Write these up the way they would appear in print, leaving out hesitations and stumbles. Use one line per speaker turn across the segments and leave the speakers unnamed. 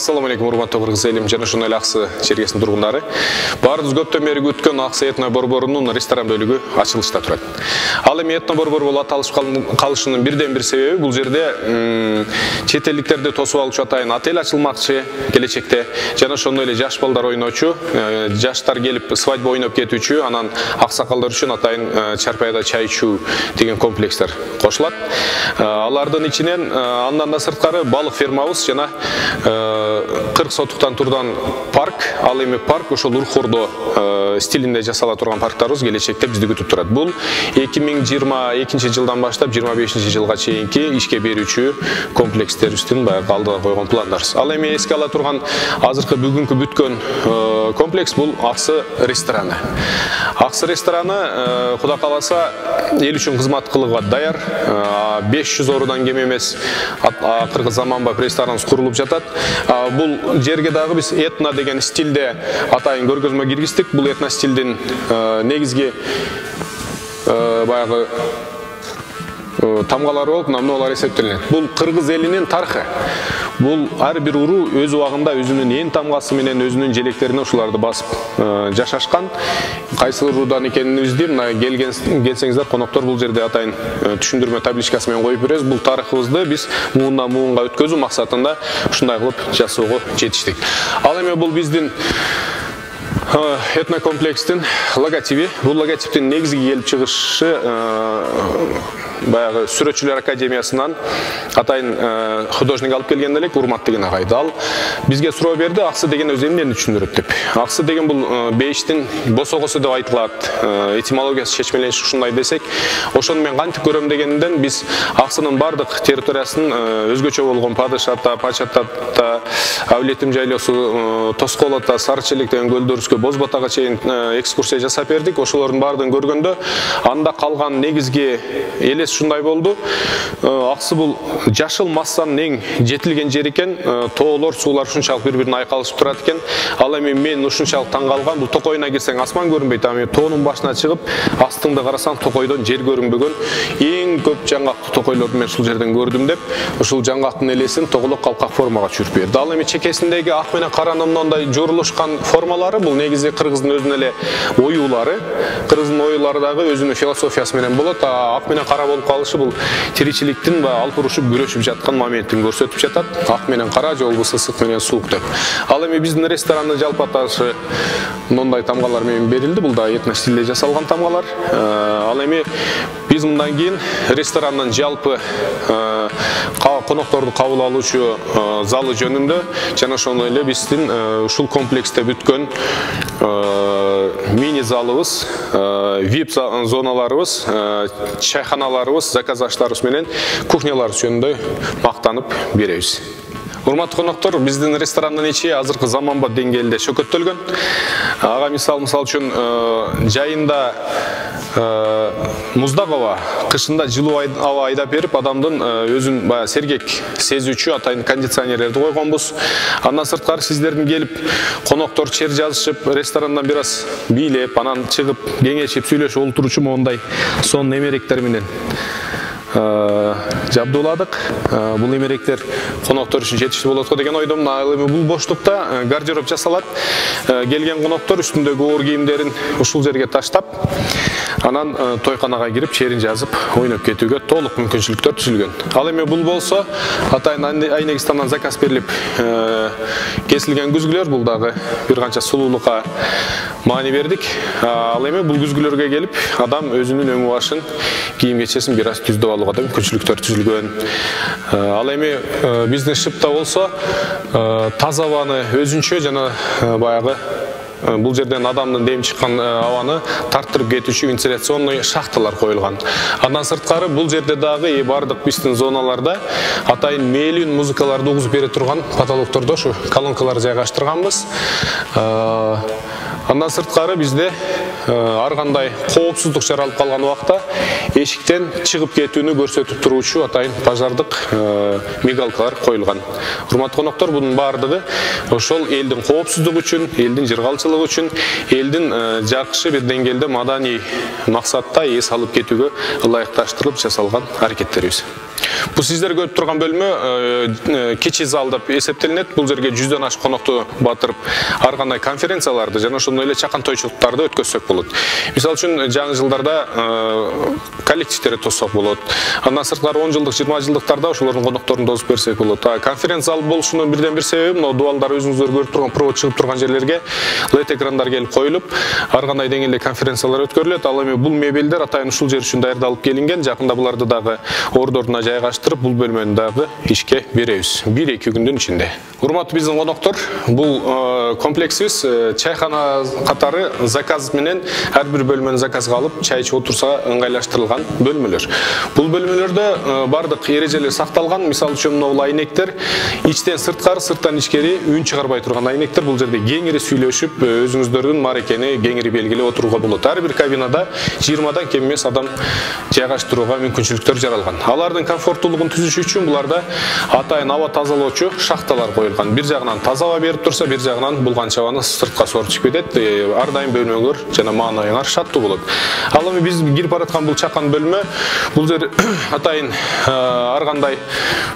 Assalamu алейкум, урматтуу кыргыз элим жана ошондой эле Аксы чергесинин тургундары. Баарыбыз көптөн бери күткөн Аксы этно борборунун ресторан бөлүгү ачылышта турат. Ал эми этно борбор болуп аталыш калышынын бирден бир себеби бул жерде чет элдиктерди тосуп алуучу атайын отель ачылмакчы келечекте. Жана ошондой эле жаш балдар ойночу, жаштар келип свадьба ойноп кетүүчү, анан аксакалдар үчүн атайын чарпайда чай ичүү деген комплекстер кошулат. Алардын ичинен андан да сырткары балык фермабыз жана 40 сотуктан турган парк, ал эми парк ошол Урхордо стилинде жасала турган парктарыбыз келечекте бизди күтүп турат. Бул 2022 жылдан баштап 25 жылга чейинки ишке берүүчү комплекстерибиздин баягы алдыга койгон пландарыбыз. Ал эми эске ала турган азыркы бүгүнкү бүткөн комплекс бул Аксы рестораны. Аксы рестораны Куда кааласа эл үчүн кызмат кылууга даяр. 500 орундан кем эмес акыркы заманбап рестораныбыз курулуп жатат. Бул жерге дагы биз этно деген стилде атайын көргөзмө киргиздик. Бул этно стилдин негизги баягы тамгалары болуп, намыналар эсептелет. Бул кыргыз элинин тарыхы. Бул ар бир уруу өз убагында өзүнүн эң тамгасы менен өзүнүн желектерине ушуларды басып жашашкан. Кайсы уруудан экенибизди мына келсеңиздер коноктор бул жерде атайын түшүндүрмө табличкасы менен коюп беребиз. Бул тарыхыбызды биз муундан муунга өткөзүү максатында ушундай кылып жасоого жетиштик. Ал эми бул биздин этнокомплекстин логотиби. Бул логотиптин негизги келип чыгышы баягы Сүрөтчүлөр академиясынан атайын художник алып келген элек, Урмат деген агайды. Ал бизге суроо берди, Аксы деген өзү эмнени түшүндүрөт деп. Аксы деген бул бейиштин босогосу деп айтылат. Этимологиясы чечмелениши ушундай десек, ошону мен кантип көрөм дегенден биз Аксынын бардык территориясын өзгөчө болгон Падышата, Пачатата, Авлетим жайлоосу, Тоскоолото, Сарычелек деген көлдөрүбүзгө Бозбатага чейин экскурсия жасап бердик. Ошолордун баардыгын көргөндө анда калган негизги элес ушундай болду. Аксы бул жашыл массанын эң жетилген жери экен. Тоолор, суулар ушунчалык бири-бирине айкалышып турат экен. Ал эми мен ушунчалык таң калган. Бул токойуна кирсең асман көрүнбөйт, ами тоонун башына чыгып, астыңды карасаң токойдон жер көрүнбөгөн. Эң көп жаңгактуу токойлорду мен ушул жерден көрдүм деп, ушул жаңгактын элесин тоголок калкак формага түшүрүп берди. Ал эми чекесиндеги ак менен каранын мындай жорулушкан формалары бул негизи кыргыздын өзүнүн эле оюулары. Кыргыздын оюулары дагы өзүнүн философиясы менен болот. Ак менен кара болуп калышы бул тиричиликтин алпурушуп күрөшүп жаткан моментин көрсөтүп жатат. Ак менен кара же болбосо ысык менен суук деп. Ал эми биздин ресторанды жалпы аташы мындай тамгалар менен берилди. Бул да этно стилде жасалган тамгалар. Ал эми биз мындан кийин ресторанын жалпы конокторду кабыл алуучу залы жөнүндө жана ошондой эле биздин ушул комплексте бүткөн мини залыбыз, VIP зоналарыбыз, чайханаларыбыз, заказаштарыбыз менен кухняларыбыз жөнүндө мактанып беребиз. Урматтуу коноктор, биздин ресторандын ичи азыркы заманбап деңгээлде чөкөттөлгөн. Ага мисал үчүн жайында муздак аба, кышында жылуу аба айдап берип, адамдын өзүн баягы сергек сезүүчү атайын кондиционерлерди койгонбуз. Андан сырткары сиздердин келип коноктор чер жазышып, ресторандан бир аз бийлеп, анан чыгып, кеңешип, сүйлөшүп олтуручу моундай сонун эмеректер менен жабдууладык. Бул эмеректер коноктор үчүн жетиштүү болот го деген ойдомун. Ал эми бул боштукта гардероб жасалат. Келген коноктор үстүндөгү оор кийимдерин ушул жерге таштап, анан тойканага кирип, черин жазып, ойноп кетүүгө толук мүмкүнчүлүктөр түзүлгөн. Ал эми бул болсо атайын Айнегистандан заказ берилип кесилген күзгүлөр. Бул дагы бир канча сулуулукка маани бердик. Ал эми бул күзгүлөргө келип, адам өзүнүн өң башын, кийим кечесин бир аз түздүп алууга да мүмкүнчүлүктөр түзүлгөн. Ал эми биздин шыпта болсо таза абаны өзүнчө жана баягы бул жерден адамдын дем чыккан абаны тарттырып кетүүчү вентиляционный шахталар коюлган. Андан сырткары бул жерде дагы бардык биздин зоналарда атайын мейлин музыкаларды угузуп бере турган потолоктордо ушу колонкалар жайгаштырганбыз. Андан сырткары бизде ар кандай коопсуздук жаралып калган убакта эшиктен чыгып кетүүнү көрсөтүп туруучу атайын пожардык мигалкалар коюлган. Урматтуу коноктор, бунун баардыгы ошол элдин коопсуздугу үчүн, элдин жыргалчылыгы үчүн, элдин жакшы бир деңгээлде маданий максатта эс алып кетүүгө ылайыкташтырылып жасалган аракеттерибиз. Бул сиздер көрүп турган бөлмө кичи зал деп эсептелинет. Бул жерге 100дөн ашык конокту батырып, ар кандай конференцияларды жана ошондой эле чакан тойчулуктарды өткөзсөк болот. Мисалы үчүн жаңы жылдарда коллективдер тоссок болот. Андан сырткары 10 жылдык, 20 жылдыктарда ошолордун конокторун тосуп берсек болот. Конференц зал болушунун бирден бир себеби мына дубалдар өзүңүздөр көрүп турган провод чыгып турган жерлерге LED экрандар келип коюлуп, ар кандай деңгээлде конференциялар өткөрүлөт. Ал эми бул мебелдер атайын ушул жер үчүн даярдалып келинген. Жакында буларды дагы ордоруна жайгаштырып, бул бөлмөнү дагы ишке беребиз. 1-2 күндүн ичинде. Урматтуу биздин коноктор, бул комплексибиз чайхана катары заказ менен ар бир бөлмөнү заказга алып, чай ичип отурса ыңгайлаштырылган бөлмөлөр. Бул бөлмөлөрдө бардык эрежелер сакталган. Мисалы үчүн бул айнектер ичтен сырткары, сырттан ичкери үн чыгарбай турган айнектер. Бул жерде кеңири сүйлөшүп, өзүңүздөрдүн маарекени кеңири белгилеп отурууга болот. Ар бир кабинада 20дан кем эмес адам жайгаштырууга мүмкүнчүлүктөр жаралган. Алардын комфорттуулугун түзүш үчүн буларда атайын аба тазалоочу шахталар коюлган. Бир жагынан таза аба берип турса, бир жагынан булганча абаны сыртка соруп чыгып кетет. Ар дайым бөлмөңөр жана маанайыңар шаттуу болот. Ал эми биз кирип бараткан бул чакан бөлмө, бул жер атайын ар кандай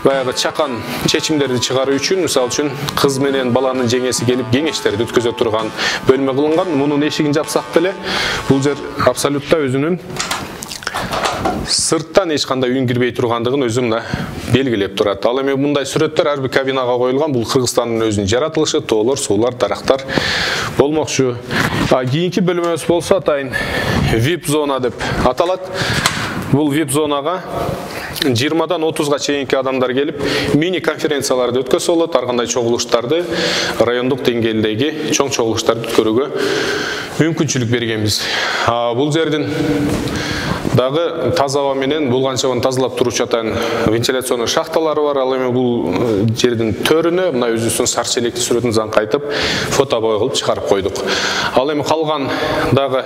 баягы чакан чечимдерди чыгаруу үчүн, мисалы үчүн кыз менен баланын жеңеси келип кеңештерди өткөзө турган бөлмө кылынган. Мунун эшигин жапсак деле, бул жер абсолютта өзүнүн сырттан эч кандай үн кирбей тургандыгын өзү мына белгилеп турат. Ал эми мындай сүрөттөр ар бир кабинага коюлган. Бул Кыргызстандын өзүнүн жаратылышы, тоолор, суулар, дарактар болмокчу. Кийинки бөлмөбүз болсо атайын VIP зона деп аталат. Бул VIP зонага 20дан 30га чейинки адамдар келип, мини конференцияларды өткөзсө болот, ар кандай чогулуштарды, райондук деңгээлдеги чоң чогулуштарды өткөрүүгө мүмкүнчүлүк бергенбиз. Бул жердин дагы таза аба менен булганча абаны тазалап туруучу атайын вентиляционный шахталары бар. Ал эми бул жердин төрүнө мына өзүбүздүн сарча электи сүрөтүн кайтып фотобой кылып чыгарып койдук. Ал эми калган дагы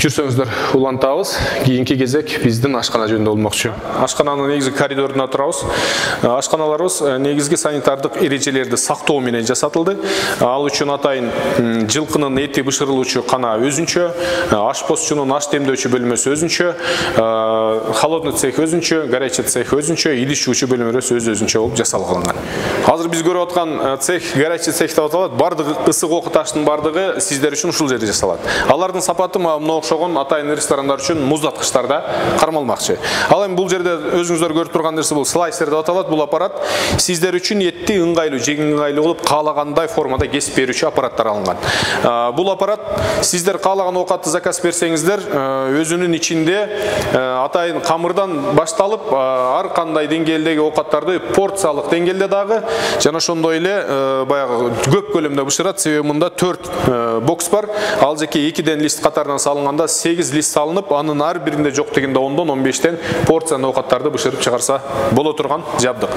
жүрсөңүздөр улантабыз. Кийинки кезек биздин ашкана жөнүндө болмокчу. Ашкананын негизги коридорунда турабыз. Ашканаларыбыз негизги санитардык эрежелерди сактоо менен жасатылды. Ал үчүн атайын жылкынын эти бышырылуучу кана өзүнчө, ашпозчунун аш демдөөчү бөлмөсү өзүнчө, холодный цех өзүнчө, горячий цех өзүнчө, идиш жуучу бөлмөлөр өзүнчө болуп жасалган. Азыр биз көрүп аткан цех горячий цех деп аталат. Бардыгы ысык окуташтын бардыгы сиздер үчүн ушул жерде жасалат. Алардын сапаты мына окшогон атайын ресторандар үчүн муздаткычтарда кармалмакчы. Ал эми бул жерде өзүңүздөр көрүп турган нерсе бул слайсер деп аталат. Бул аппарат сиздер үчүн этти ыңгайлуу, жеңил ыңгайлуу кылып каалагандай формада кесип берүүчү аппараттар алынган. Бул аппарат сиздер каалаган оокатты заказ берсеңиздер, өзүнүн ичинде атайын камырдан башталып ар кандай деңгээлдеги оокаттарды порциялык деңгээлде дагы жана ошондой эле баягы көп көлөмдө бышырат. Себеби мында 4 бокс бар. Ал жеке 2ден лист катарынан салынганда 8 лист салынып, анын ар биринде жок дегенде 10дон 15тен порцияны оокаттарды бышырып чыгарса боло турган жабдык.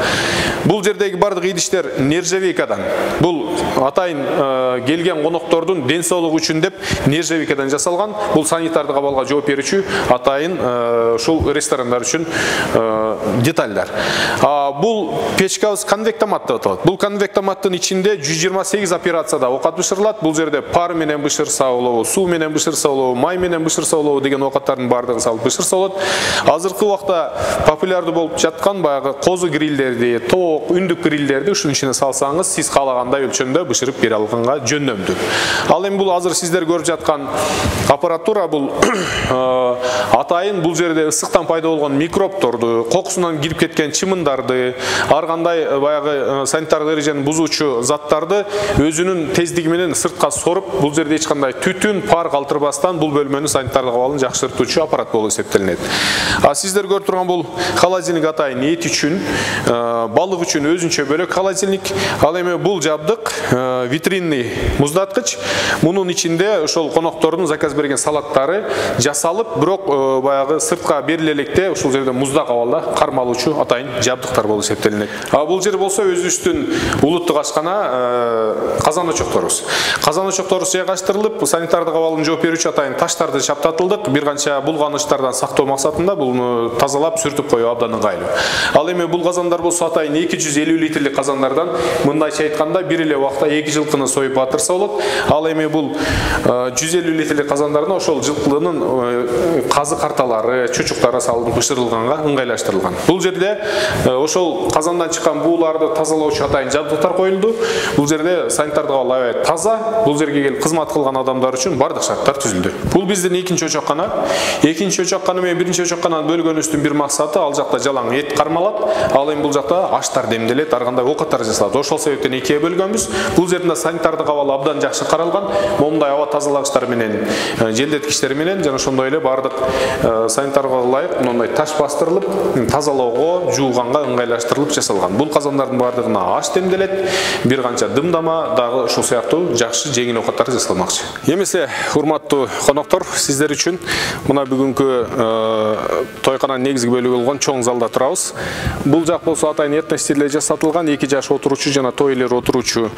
Бул жердеги бардык идиштер нержавейкадан. Бул атайын келген коноктордун ден соолугу үчүн деп нержавейкадан жасалган. Бул санитардык абалга жооп берүүчү атайын ушул ресторандар үчүн детальдар. Бул печкабыз конвектомат деп аталат. Бул конвектоматтын ичинде 128 операцияда оокат бышырылат. Бул жерде пар менен бышырса болобу, суу менен бышырса болобу, май менен бышырса болобу деген оокаттардын бардыгын салып бышырса болот. Азыркы убакта популярдуу болуп жаткан баягы козу грилдерди, тоок, үндүк грилдерди ушунун ичине салсаңыз, сиз каалагандай өлчөмдө бышырып бере алганга жөндөмдүү. Ал эми бул азыр сиздер көрүп жаткан аппаратура бул атайын бул жерде ысыктан пайда болгон микробторду, кокусунан кирип кеткен чымындарды, ар кандай баягы санитардык эрежени бузуучу заттарды өзүнүн тездиги менен сыртка соруп, бул жерде эч кандай түтүн, пар калтырбастан бул бөлмөнүн санитардык абалын жакшыртуучу аппарат болуп эсептелинет. Сиздер көрүп турган бул холодильник атайын эт үчүн, балык үчүн өзүнчө бөлөк холодильник. Ал эми бул жабдык витринный муздаткыч. Мунун ичинде ошол коноктордун заказ берген салаттары жасалып, бирок баягы сыртка бериле электе ушул жерде муздак абалда кармалуучу атайын жабдыктар болуп эсептелинет. Бул жер болсо өзүбүздүн улуттук ашкана казан очокторубуз. Казан очокторубуз жайгаштырылып, санитардык абалын жооп берүүчү атайын таштарды чаптатылдык. Бир канча булганыштардан сактоо максатында буну тазалап сүртүп коюу абдан ыңгайлуу. Ал эми бул казандар болсо атайын 250 литрлик казандардан, мындайча айтканда бир эле убакта 2 жылкыны союп батырса болот. Ал эми бул 150 литрлик казандарына ошол жылкынын казык карталары, чучуктары салынып бышырылганга ыңгайлаштырылган. Бул жерде ошол казандан чыккан бууларды тазалоочу атайын жабдыктар коюлду. Бул жерде санитардык абал аябай таза. Бул жерге келип кызмат кылган адамдар үчүн бардык шарттар түзүлдү. Бул биздин экинчи очоккана. Экинчи очоккана менен биринчи очоккананы бөлгөнүбүздүн бир максаты ал жакта жалаң эт кармалат, ал эми бул жакта аштар демделет, ар кандай оокаттар жасалат. Ошол себептен экиге бөлгөнбүз. Бул жерде санитардык абал абдан жакшы каралган. Момундай аба тазалагычтар менен, желдеткичтер менен жана ошондой эле бардык санитарга ылайык мындай таш бастырылып, тазалоого, жууганга ыңгайлаштырылып жасалган. Бул казандардын бардыгына аш демделет, бир канча дымдама дагы ушул сыяктуу жакшы жеңил оокаттар жасалмакчы. Эмесе, урматтуу коноктор, сиздер үчүн мына бүгүнкү тойкананын негизги бөлүгү болгон чоң залда турабыз. Бул жак болсо атайын этно стилде жасатылган, 2 жаш отуручу жана той элер отуручу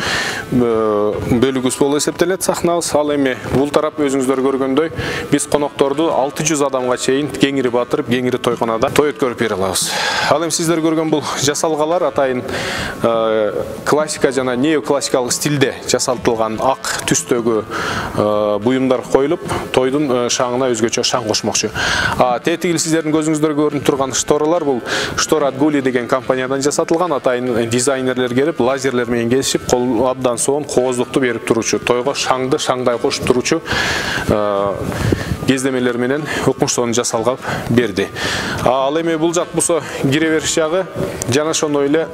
бөлүгүбүз болуп эсептелет сахнабыз. Ал эми бул тарап өзүңүздөр көргөндөй биз конокторду 600 адамга чейин кеңири батырып, кеңири тойканада той өткөрүп бере алабыз. Ал эми сиздер көргөн бул жасалгалар атайын классика жана неоклассикалык стилде жасалтылган ак түстөгү буюмдар коюлуп, тойдун шаңына өзгөчө шаң кошмокчу. Тетиги сиздердин көзүңүздөргө көрүнүп турган шторалар бул Штора от Гули деген компаниядан жасатылган. Атайын дизайнерлер келип, лазерлер менен келишип, кол абдан сонун кооздукту берип туручу, тойго шаңды шаңдай кошуп туручу кездемелер менен укмуштууну жасалгап берди. Ал эми бул жак болсо кире бериш жагы жана ошондой эле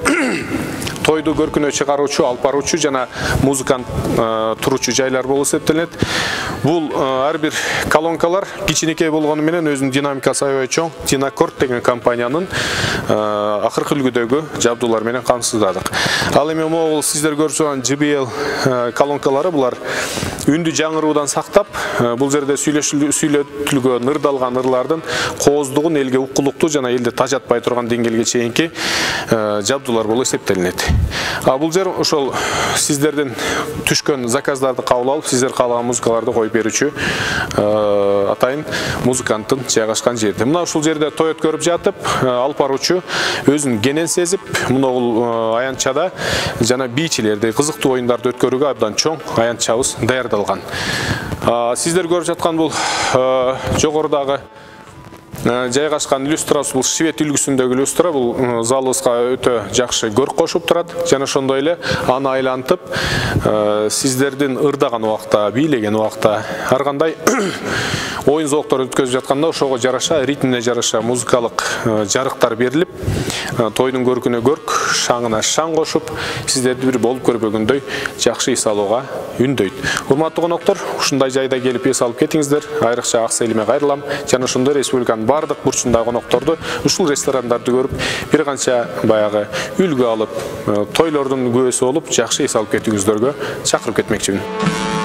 тойду көркүнө чыгаруучу, алып баруучу жана музыкант туручу жайлар болуп эсептелет. Бул ар бир колонкалар кичинекей болгону менен өзүнүн динамикасы аябай чоң. Динакорд деген компаниянын акыркы үлгүдөгү жабдуулар менен камсыздадык. Ал эми могул сиздер көрүп турган JBL колонкалары булар үндү жаңыруудан сактап, бул жерде сүйлөтүлгөн ырдалган ырлардын кооздугун элге уккулуктуу жана элди тажатпай турган деңгээлге чейинки жабдуулар болуп эсептелинет. Бул жер ошол сиздердин түшкөн заказдарды кабыл алып, сиздер каалаган музыкаларды коюп берүүчү атайын музыканттын жайгашкан жерди. Мына ушул жерде той өткөрүп жатып, алып баруучу өзүн кенен сезип, мына аянтчада жана бийчилерди кызыктуу оюндарды өткөрүүгө абдан чоң аянтчабыз даярдалган. Сиздер көрүп жаткан бул жогорудагы жайгашкан люстрасы бул швед үлгүсүндөгү люстра. Бул залыбызга өтө жакшы көрк кошуп турат. Жана ошондой эле аны айлантып, сиздердин ырдаган убакта, бийлеген убакта ар кандай оюн зооктор өткөзүп жатканда ошого жараша, ритмине жараша музыкалык жарыктар берилип, тойдун көркүнө көрк, шаңына шаң кошуп, сиздерди бир болуп көрбөгөндөй жакшы эс алууга үндөйт. Урматтуу коноктор, ушундай жайда келип эс алып кетиңиздер. Айрыкча ак селиме кайрылам. Жана ошондой республиканын бардык бурчундагы конокторду ушул ресторандарды көрүп, бир канча баягы үлгү алып, тойлордун күбөсү болуп, жакшы эс алып кетүүңүздөргө чакырып кетмекчимин.